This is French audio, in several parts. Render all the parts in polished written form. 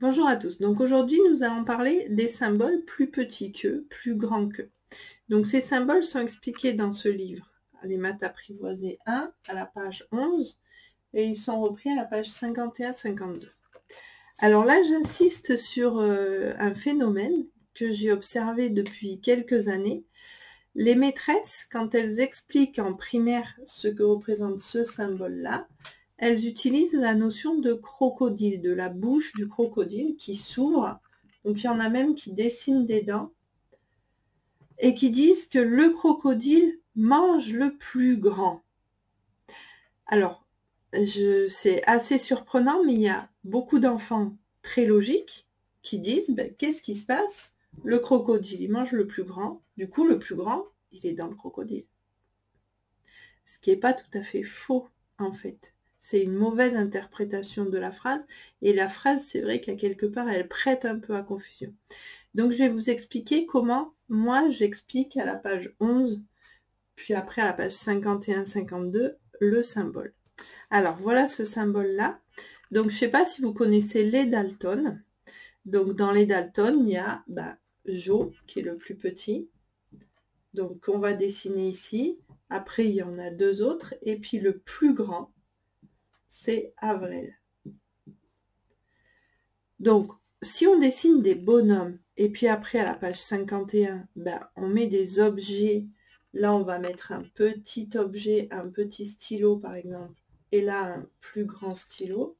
Bonjour à tous. Donc aujourd'hui, nous allons parler des symboles plus petits qu'eux, plus grands qu'eux. Donc ces symboles sont expliqués dans ce livre, Les maths apprivoisées 1, à la page 11, et ils sont repris à la page 51-52. Alors là, j'insiste sur un phénomène que j'ai observé depuis quelques années. Les maîtresses, quand elles expliquent en primaire ce que représente ce symbole-là, elles utilisent la notion de crocodile, de la bouche du crocodile qui s'ouvre. Donc il y en a même qui dessinent des dents et qui disent que le crocodile mange le plus grand. Alors, c'est assez surprenant, mais il y a beaucoup d'enfants très logiques qui disent qu'est-ce qui se passe? Le crocodile, il mange le plus grand. Du coup, le plus grand, il est dans le crocodile. Ce qui n'est pas tout à fait faux, en fait. C'est une mauvaise interprétation de la phrase. Et la phrase, c'est vrai qu'à quelque part, elle prête un peu à confusion. Donc, je vais vous expliquer comment, moi, j'explique à la page 11, puis après à la page 51-52, le symbole. Alors, voilà ce symbole-là. Donc, je ne sais pas si vous connaissez les Dalton. Donc, dans les Dalton, il y a Joe, qui est le plus petit. Donc, on va dessiner ici. Après, il y en a deux autres. Et puis, le plus grand, c'est Avril. Donc, si on dessine des bonhommes, et puis après, à la page 51, on met des objets. Là, on va mettre un petit objet, un petit stylo, par exemple. Et là, un plus grand stylo.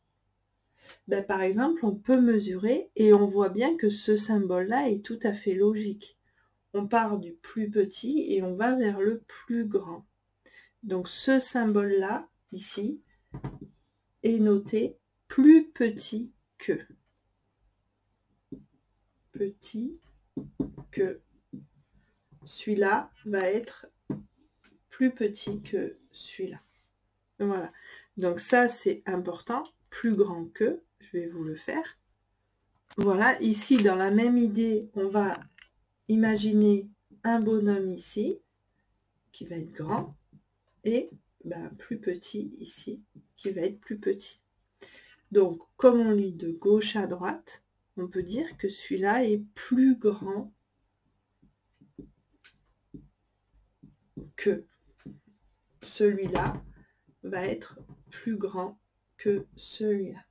Par exemple, on peut mesurer et on voit bien que ce symbole-là est tout à fait logique. On part du plus petit et on va vers le plus grand. Donc ce symbole-là, ici, est noté plus petit que. Petit que. Celui-là va être plus petit que celui-là. Voilà. Donc ça, c'est important. Plus grand que. Je vais vous le faire. Voilà. Ici, dans la même idée, on va imaginer un bonhomme ici, qui va être grand, et plus petit ici, qui va être plus petit. Donc, comme on lit de gauche à droite, on peut dire que celui-là est plus grand que celui-là va être plus grand que celui-là.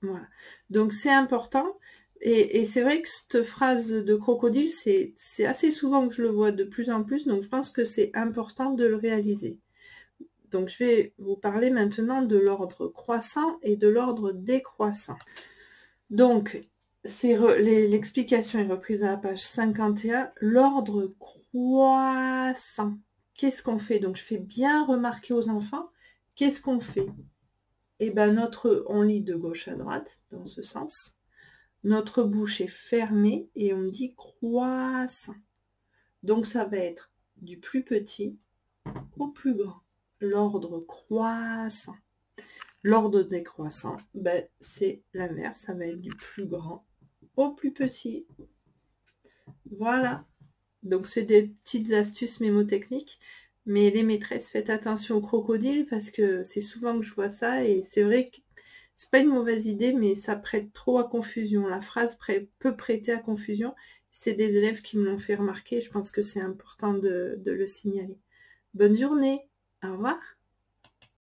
Voilà. Donc, c'est important. Et c'est vrai que cette phrase de crocodile, c'est assez souvent que je le vois de plus en plus. Donc, je pense que c'est important de le réaliser. Donc, je vais vous parler maintenant de l'ordre croissant et de l'ordre décroissant. Donc, l'explication est reprise à la page 51. L'ordre croissant. Qu'est-ce qu'on fait? Donc, je fais bien remarquer aux enfants, qu'est-ce qu'on fait? Eh bien, on lit de gauche à droite, dans ce sens. Notre bouche est fermée et on dit croissant. Donc, ça va être du plus petit au plus grand. L'ordre croissant. L'ordre décroissant, c'est l'inverse, ça va être du plus grand au plus petit. Voilà. Donc, c'est des petites astuces mémotechniques. Mais les maîtresses, faites attention aux crocodiles parce que c'est souvent que je vois ça. Et c'est vrai que c'est pas une mauvaise idée, mais ça prête trop à confusion. La phrase peut prêter à confusion. C'est des élèves qui me l'ont fait remarquer. Je pense que c'est important de le signaler. Bonne journée. Au revoir.